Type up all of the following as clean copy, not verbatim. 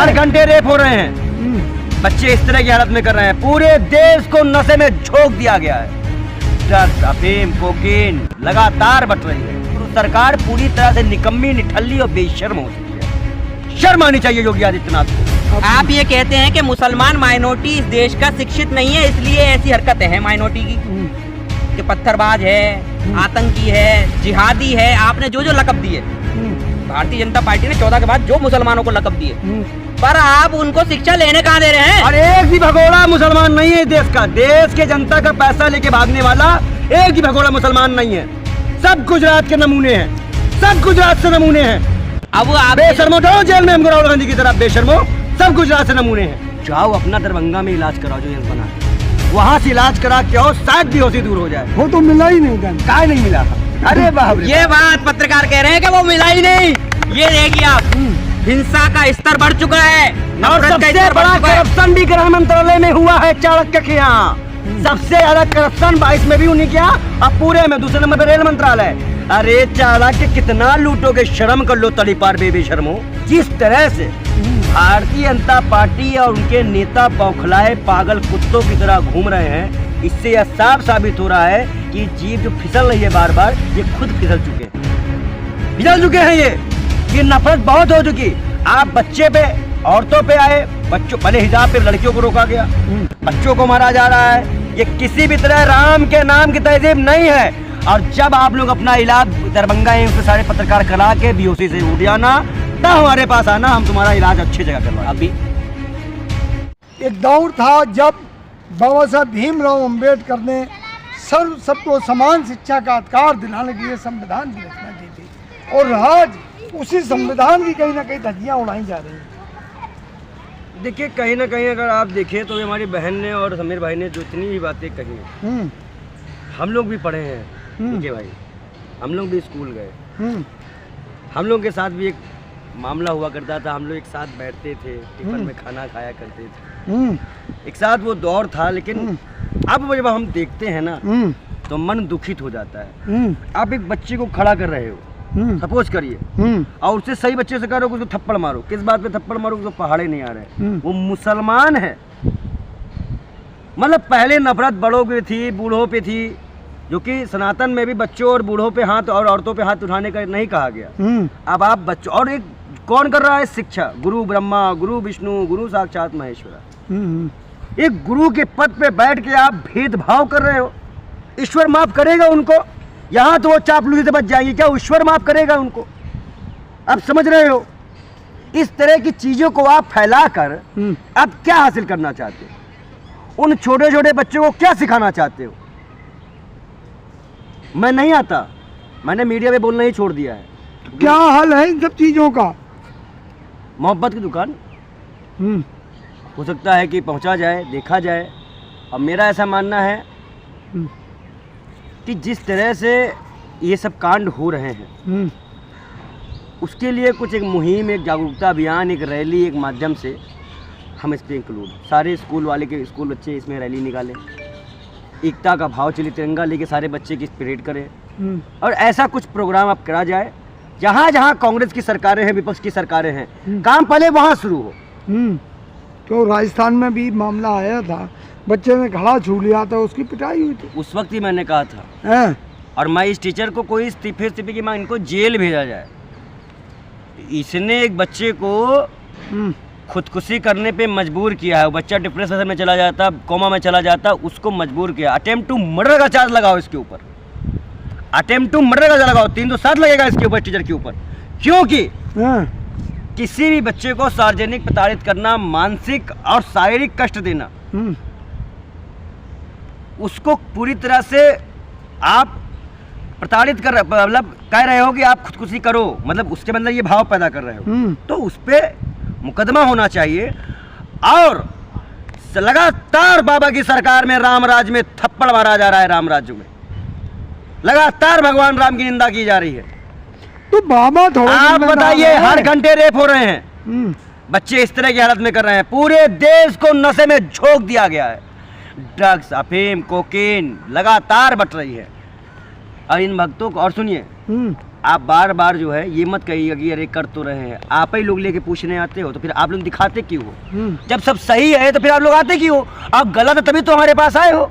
हर घंटे रेप हो रहे हैं, बच्चे इस तरह की हालत में कर रहे हैं। पूरे देश को नशे में झोंक दिया गया है। ड्रग्स, अफीम, कोकीन लगातार बढ़ रही है। तो सरकार पूरी तरह से निकम्मी, निठल्ली और बेशर्म हो चुकी है। शर्म आनी चाहिए योगी आदित्यनाथ को। आप ये कहते हैं कि मुसलमान माइनॉरिटी इस देश का शिक्षित नहीं है, इसलिए ऐसी हरकतें हैं माइनॉरिटी की, कि पत्थरबाज है, आतंकी है, जिहादी है। आपने जो जो लकब दिए, भारतीय जनता पार्टी ने 14 के बाद जो मुसलमानों को लकब दिए, पर आप उनको शिक्षा लेने कहाँ दे रहे हैं? और एक भी भगोड़ा मुसलमान नहीं है देश का। देश के जनता का पैसा लेके भागने वाला एक भी भगोड़ा मुसलमान नहीं है। सब गुजरात के नमूने हैं, सब गुजरात से नमूने हैं। अब आप बेशर्मो जाओ जेल में, हम राहुल गांधी की तरफ बेशर्मो, सब गुजरात से नमूने हैं। जाओ अपना दरभंगा में इलाज कराओ, जो जेल बना है वहाँ से इलाज करा के आओ, शायद बेहोशी दूर हो जाए। वो तो मिला ही नहीं था। काय नहीं मिला था? अरे बाप रे, ये बात पत्रकार कह रहे हैं कि वो मिला ही नहीं। ये देखिए आप, हिंसा का स्तर बढ़ चुका है, और नफरत का सबसे स्तर बढ़ बड़ा चुका है। करप्शन भी गृह मंत्रालय में हुआ है चाणक्य के यहाँ। सबसे ज्यादा करप्शन 22 में भी उन्हीं किया, अब पूरे में दूसरे नंबर पे रेल मंत्रालय। अरे चाणक्य कितना लूटोगे, शर्म कर लो तली पार बेबी शर्मो। जिस तरह से भारतीय जनता पार्टी और उनके नेता बौखलाए पागल कुत्तों की तरह घूम रहे हैं, इससे यह साफ साबित हो रहा है कि जीभ जो फिसल रही है बार बार, ये खुद फिसल चुके हैं। ये नफरत बहुत हो चुकी। आप बच्चे पे, औरतों पे आए, बच्चों पहले हिजाब पे लड़कियों को रोका गया, बच्चों को मारा जा रहा है। ये किसी भी तरह राम के नाम की तहजीब नहीं है। और जब आप लोग अपना इलाज दरभंगा एम्स पे सारे पत्रकार करा के बेहोशी से उठ जाना, तब हमारे पास आना, हम तुम्हारा इलाज अच्छी जगह करवा। अभी एक दौर था जब बाबा साहब भीमराव अम्बेडकर ने सबको समान शिक्षा का अधिकार दिलाने के लिए संविधान की रचना की थी, और आज उसी संविधान की कहीं ना कहीं धज्जियां उड़ाई जा रही हैं। देखिए, कहीं ना कहीं अगर आप देखें तो हमारी बहन ने और समीर भाई ने जितनी भी बातें कही हैं, हम लोग भी पढ़े हैं ठीक है भाई, हम लोग भी स्कूल गए, हम लोग के साथ भी एक मामला हुआ करता था। हम लोग एक साथ बैठते थे, टिफिन में खाना खाया करते थे, एक साथ वो दौर था। लेकिन अब जब हम देखते हैं ना तो मन दुखित हो जाता है। आप एक बच्चे को खड़ा कर रहे हो, सपोज करिए, और उससे सही बच्चे से करो उसको थप्पड़ मारो। किस बात पे थप्पड़ मारो? उसको पहाड़े नहीं आ रहे, वो मुसलमान है। मतलब पहले नफरत बड़ों पे थी, बूढ़ों पे थी, जो कि सनातन में भी बच्चों और बूढ़ों पे हाथ और औरतों पे हाथ उठाने का नहीं कहा गया। अब आप बच्चों, और एक कौन कर रहा है शिक्षा? गुरु ब्रह्मा, गुरु विष्णु, गुरु साक्षात महेश्वरा। एक गुरु के पद पे बैठ के आप भेदभाव कर रहे हो। ईश्वर माफ करेगा उनको? यहाँ तो वो चापलूसी से बच जाएंगे, क्या ईश्वर माफ करेगा उनको? आप समझ रहे हो? इस तरह की चीजों को आप फैलाकर आप क्या हासिल करना चाहते हो? उन छोटे छोटे बच्चों को क्या सिखाना चाहते हो? मैं नहीं आता, मैंने मीडिया पे बोलना ही छोड़ दिया है। क्या हाल है इन सब चीजों का? मोहब्बत की दुकान हो सकता है कि पहुंचा जाए, देखा जाए। और मेरा ऐसा मानना है कि जिस तरह से ये सब कांड हो रहे हैं, उसके लिए कुछ एक मुहिम, एक जागरूकता अभियान, एक रैली, एक माध्यम से हम इस पर इंक्लूड, सारे स्कूल वाले के स्कूल बच्चे इसमें रैली निकालें, एकता का भाव चले, तिरंगा लेके सारे बच्चे की परेड करें, और ऐसा कुछ प्रोग्राम अब करा जाए जहाँ जहाँ कांग्रेस की सरकारें हैं, विपक्ष की सरकारें हैं, काम पहले वहाँ शुरू हो। तो राजस्थान में भी मामला आया था, बच्चे ने घड़ा छू लिया था, उसकी पिटाई हुई थी। उस वक्त ही मैंने कहा था, और मैं इस टीचर को कोई इस्तीफे की मांग, इनको जेल भेजा जाए। इसने एक बच्चे को खुदकुशी करने पे मजबूर किया है। वो बच्चा डिप्रेशन में चला जाता, कोमा में चला जाता, उसको मजबूर किया। अटेम्प्ट टू मर्डर का चार्ज लगाओ इसके ऊपर, अटेम्प्ट टू मर्डर का लगाओ, 307 लगेगा इसके ऊपर, टीचर के ऊपर। क्योंकि किसी भी बच्चे को सार्वजनिक प्रताड़ित करना, मानसिक और शारीरिक कष्ट देना, उसको पूरी तरह से आप प्रताड़ित कर, मतलब कह रहे हो कि आप खुदकुशी करो, मतलब उसके अंदर ये भाव पैदा कर रहे हो, तो उस पर मुकदमा होना चाहिए। और लगातार बाबा की सरकार में, राम राज में थप्पड़ मारा जा रहा है, राम राज्य में लगातार भगवान राम की निंदा की जा रही है। तो बाबा थोड़ा, आप बताइए, हर घंटे रेप हो रहे हैं, बच्चे इस तरह की हालत में कर रहे हैं। पूरे देश को नशे में झोंक दिया गया है। ड्रग्स, अफीम, कोकीन लगातार बढ़ रही है। और इन भक्तों को, और सुनिए, आप बार बार जो है ये मत कहिएगा कि अरे कर तो रहे हैं, आप ही लोग लेके पूछने आते हो, तो फिर आप लोग दिखाते क्यों हो? जब सब सही है तो फिर आप लोग आते क्यों हो? आप गलत है तभी तो हमारे पास आए हो,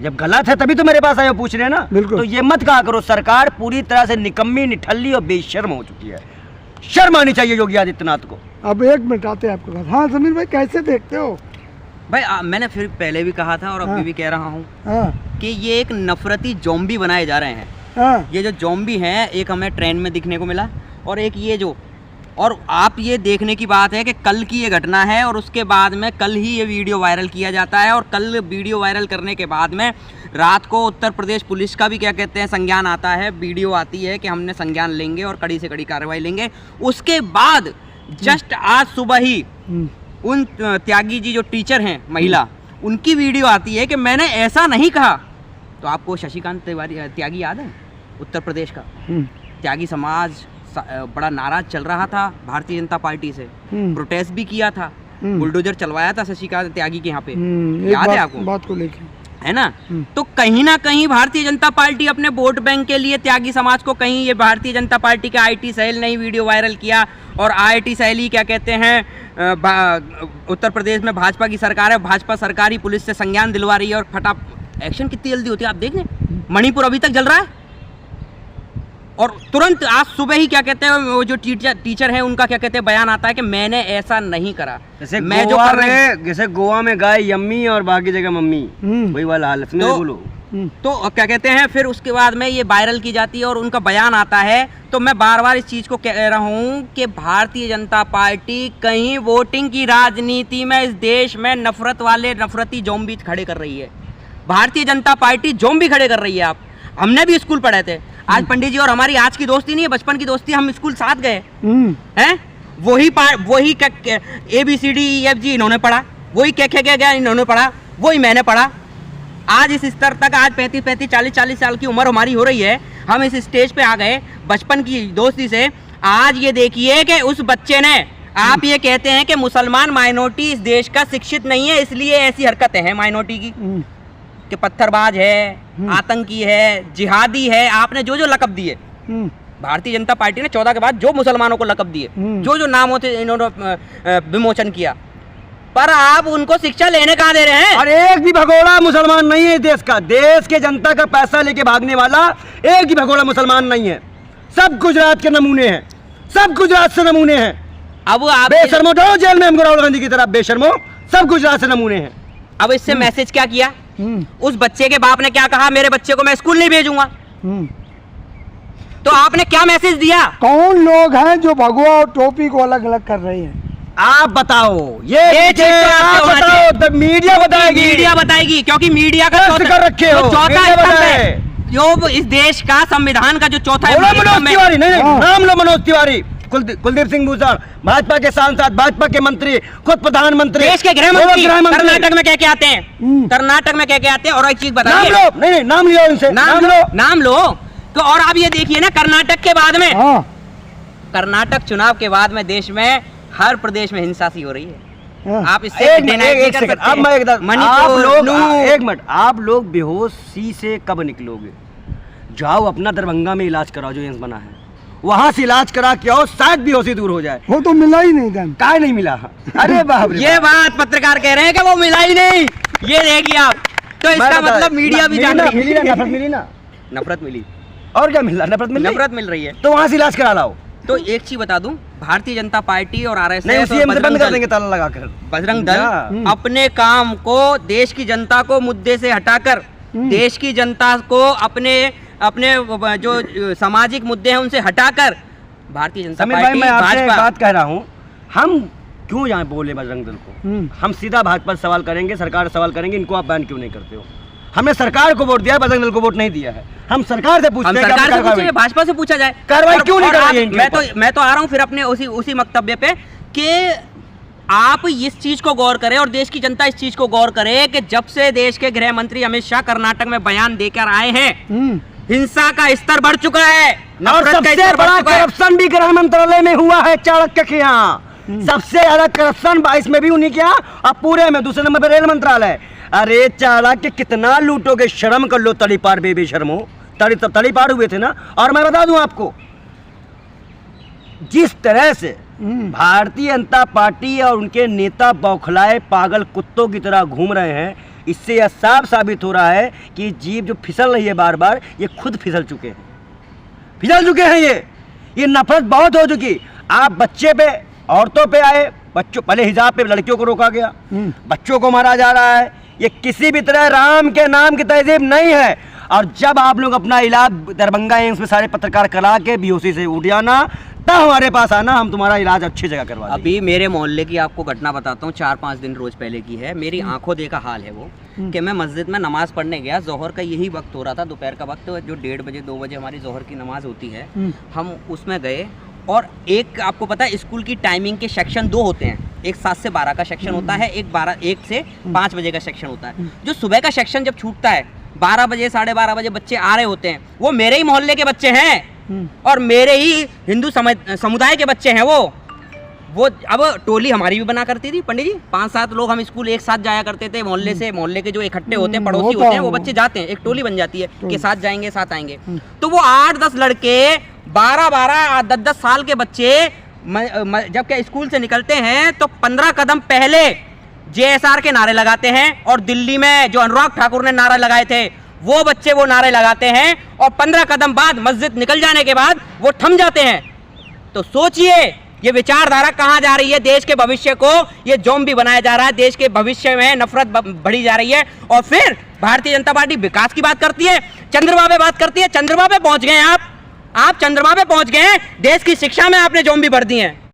जब गलत है तभी तो मेरे पास आए हो पूछने ना। तो ये मत कहा करो, सरकार पूरी तरह से निकम्मी, निठल्ली और बेशर्म हो चुकी है। शर्म आनी चाहिए योगी आदित्यनाथ को। अब 1 मिनट आते हैं आपके पास। हाँ समीर भाई, कैसे देखते हो? भाई मैंने फिर पहले भी कहा था और अभी भी कह रहा हूँ कि ये एक नफरती ज़ॉम्बी बनाए जा रहे हैं। ये जो ज़ॉम्बी हैं, एक हमें ट्रेन में दिखने को मिला, और एक ये जो, और आप ये देखने की बात है कि कल की ये घटना है और उसके बाद में कल ही ये वीडियो वायरल किया जाता है, और कल वीडियो वायरल करने के बाद में रात को उत्तर प्रदेश पुलिस का भी क्या कहते हैं संज्ञान आता है, वीडियो आती है कि हमने संज्ञान लेंगे और कड़ी से कड़ी कार्रवाई लेंगे। उसके बाद जस्ट आज सुबह ही उन त्यागी जी जो टीचर हैं महिला, उनकी वीडियो आती है कि मैंने ऐसा नहीं कहा। तो आपको शशिकांत त्यागी याद है, उत्तर प्रदेश का त्यागी समाज बड़ा नाराज चल रहा था भारतीय जनता पार्टी से, प्रोटेस्ट भी किया था, बुलडोजर चलवाया था शशिकांत त्यागी के यहाँ पे, याद है आपको बात को लेके, है ना? तो कहीं ना कहीं भारतीय जनता पार्टी अपने वोट बैंक के लिए त्यागी समाज को, कहीं ये भारतीय जनता पार्टी का आईटी सेल ने ही वीडियो वायरल किया, और आईटी सेल ही क्या कहते हैं उत्तर प्रदेश में भाजपा की सरकार है, भाजपा सरकारी पुलिस से संज्ञान दिलवा रही है, और फटा एक्शन कितनी जल्दी होती है आप देख लें। मणिपुर अभी तक जल रहा है, और तुरंत आज सुबह ही क्या कहते हैं वो जो टीचर है उनका क्या कहते हैं बयान आता है कि मैंने ऐसा नहीं करा। जैसे मैं जो कर रहे हैं, जैसे गोवा में गाय यम्मी और बाकी जगह मम्मी, वही वाला हाल है। बोलो तो क्या कहते हैं, फिर उसके बाद में ये वायरल की जाती है और उनका बयान आता है। तो मैं बार बार इस चीज़ को कह रहा हूँ कि भारतीय जनता पार्टी कहीं वोटिंग की राजनीति में इस देश में नफरत वाले नफरती ज़ॉम्बी खड़े कर रही है। भारतीय जनता पार्टी ज़ॉम्बी खड़े कर रही है। आप, हमने भी स्कूल पढ़े थे, आज पंडित जी और हमारी आज की दोस्ती नहीं है, बचपन की दोस्ती, हम स्कूल साथ गए हैं, वही ABCD EFG इन्होंने पढ़ा, वही क्या इन्होंने पढ़ा, वही मैंने पढ़ा। आज इस स्तर तक, आज 35 40 साल की उम्र हमारी हो रही है, हम इस स्टेज पे आ गए बचपन की दोस्ती से। आज ये देखिए कि उस बच्चे ने, आप ये कहते हैं कि मुसलमान माइनॉरिटी इस देश का शिक्षित नहीं है, इसलिए ऐसी हरकतें हैं माइनॉरिटी की, कि पत्थरबाज है, आतंकी है, जिहादी है, आपने जो जो लक़ब दिए भारतीय जनता पार्टी ने 14 के बाद जो मुसलमानों को लक़ब दिए, जो जो नामों से इन्होंने विमोचन किया, पर आप उनको शिक्षा लेने कहाँ दे रहे हैं? और एक भी भगोड़ा मुसलमान नहीं है देश का, देश के जनता का पैसा लेके भागने वाला एक भी भगोड़ा मुसलमान नहीं है। सब गुजरात के नमूने हैं, सब गुजरात से नमूने हैं। अब आप बेशर्मो जाओ जेल में, हमको राहुल गांधी की तरह बेशर्मो, सब गुजरात से नमूने हैं। अब इससे मैसेज क्या किया? उस बच्चे के बाप ने क्या कहा, मेरे बच्चे को मैं स्कूल नहीं भेजूंगा। तो आपने क्या मैसेज दिया? कौन लोग हैं जो भगवा और टोपी को अलग अलग कर रहे हैं? आप बताओ, ये चीज आप बताओ, मीडिया बताएगी, मीडिया बताएगी, क्योंकि मीडिया का कर रखे हो, चौथा स्तंभ है जो इस देश का संविधान का जो चौथा मनोज तिवारी, नहीं नाम लो, मनोज तिवारी, कुलदीप सिंह भूषण, भाजपा के सांसद, भाजपा के मंत्री, खुद प्रधानमंत्री, देश के गृह मंत्री कर्नाटक में कह के आते हैं, कर्नाटक में कह के आते हैं। और एक चीज बताइए, नाम लो, नहीं नाम लियो इनसे, नाम लो। तो और आप ये देखिए ना, कर्नाटक के बाद में, कर्नाटक चुनाव के बाद में देश में हर प्रदेश में हिंसा सी हो रही है। आप इससे एक मिनट, आप लोग बेहोशी से कब निकलोगे? जाओ अपना दरभंगा में इलाज कराओ, जो एम्स बना है, वहाँ से इलाज करा के आओ, शायद बेहोशी दूर हो जाए। वो तो मिला ही नहीं था, काय नहीं मिला। अरे बाप रे, ये बात पत्रकार कह रहे हैं कि वो मिला ही नहीं। ये देखिए आप, तो इसका मतलब मीडिया भी जान रही है। नफरत मिली ना, नफरत मिली, और क्या मिल रहा? नफरत मिल रही है, तो वहाँ से इलाज करा लाओ। तो एक चीज बता दूं, भारतीय जनता पार्टी और RSS बंद कर देंगे ताला लगाकर। बजरंग दल अपने काम को, देश की जनता को मुद्दे से हटाकर, देश की जनता को अपने जो सामाजिक मुद्दे हैं उनसे हटाकर भारतीय जनता पार्टी, मैं आपसे बात कह रहा हूँ, हम क्यों यहाँ बोले बजरंग दल को? हम सीधा भाजपा से सवाल करेंगे, सरकार सवाल करेंगे, इनको आप बैन क्यों नहीं करते हो? हमने सरकार को वोट दिया है, बजरंग दल को वोट नहीं दिया है। हम सरकार से पूछते हैं, भाजपा से पूछा जाए कार्रवाई क्यों नहीं कर रही है? मैं तो आ रहा हूँ फिर अपने उसी वक्तव्य पे कि आप इस चीज को गौर करें और देश की जनता इस चीज को गौर करे कि जब से देश के गृह मंत्री अमित शाह कर्नाटक में बयान देकर आए हैं, हिंसा का स्तर बढ़ चुका है, और सबसे बड़ा करप्शन भी गृह मंत्रालय में हुआ है, चाणक्य के यहाँ सबसे ज्यादा करप्शन 22 में भी उन्हीं के यहाँ, अब पूरे में दूसरे नंबर पर रेल मंत्रालय। अरे चाणक्य कितना लूटोगे, शर्म कर लो, तली पार बेबी शर्मो, तड़ी पार हुए थे ना। और मैं बता दूं आपको, जिस तरह से भारतीय जनता पार्टी और उनके नेता बौखलाए पागल कुत्तों की तरह घूम रहे हैं, इससे यह साफ साबित हो रहा है कि जीप जो फिसल रही है बार बार, ये खुद फिसल चुके हैं। ये नफरत बहुत हो चुकी। आप बच्चे पे, औरतों पे आए, बच्चों, पहले हिजाब पे लड़कियों को रोका गया, बच्चों को मारा जा रहा है। ये किसी भी तरह राम के नाम की तहजीब नहीं है। और जब आप लोग अपना इलाज दरभंगा एम्स में सारे पत्रकार करा के बेहोशी से उठ जाना, तब हमारे पास आना, हम तुम्हारा इलाज अच्छी जगह करवा देंगे। अभी मेरे मोहल्ले की आपको घटना बताता हूँ, 4-5 दिन रोज पहले की है। मेरी आंखों देखा हाल है वो, कि मैं मस्जिद में नमाज पढ़ने गया। जोहर का यही वक्त हो रहा था, दोपहर का वक्त, जो 1:30 बजे 2 बजे हमारी जोहर की नमाज होती है। हम उसमें गए और एक, आपको पता है स्कूल की टाइमिंग के सेक्शन 2 होते हैं। एक 7 से 12 का सेक्शन होता है, एक से 5 बजे का सेक्शन होता है। जो सुबह का सेक्शन जब छूटता है, 12 बजे 12:30 बजे बच्चे आ रहे होते हैं, वो मेरे ही मोहल्ले के बच्चे हैं और मेरे ही हिंदू समुदाय के बच्चे हैं। वो अब टोली हमारी भी बना करती थी पंडित जी। 5-7 लोग हम स्कूल एक साथ जाया करते थे, मोहल्ले से, मोहल्ले के जो इकट्ठे होते हैं, पड़ोसी होते हैं, वो बच्चे जाते हैं, एक टोली बन जाती है कि साथ जाएंगे, साथ आएंगे। तो वो 8-10 लड़के, 12-12, 10-10 साल के बच्चे जब क्या स्कूल से निकलते हैं तो 15 कदम पहले JSR के नारे लगाते हैं, और दिल्ली में जो अनुराग ठाकुर ने नारा लगाए थे, वो बच्चे वो नारे लगाते हैं, और 15 कदम बाद मस्जिद निकल जाने के बाद वो थम जाते हैं। तो सोचिए ये विचारधारा कहाँ जा रही है। देश के भविष्य को ये ज़ॉम्बी बनाया जा रहा है, देश के भविष्य में नफरत बढ़ी जा रही है। और फिर भारतीय जनता पार्टी विकास की बात करती है, चंद्रमा पे बात करती है। चंद्रमा पे पहुंच गए आप चंद्रमा पे पहुंच गए हैं। देश की शिक्षा में आपने ज़ॉम्बी भर दी हैं।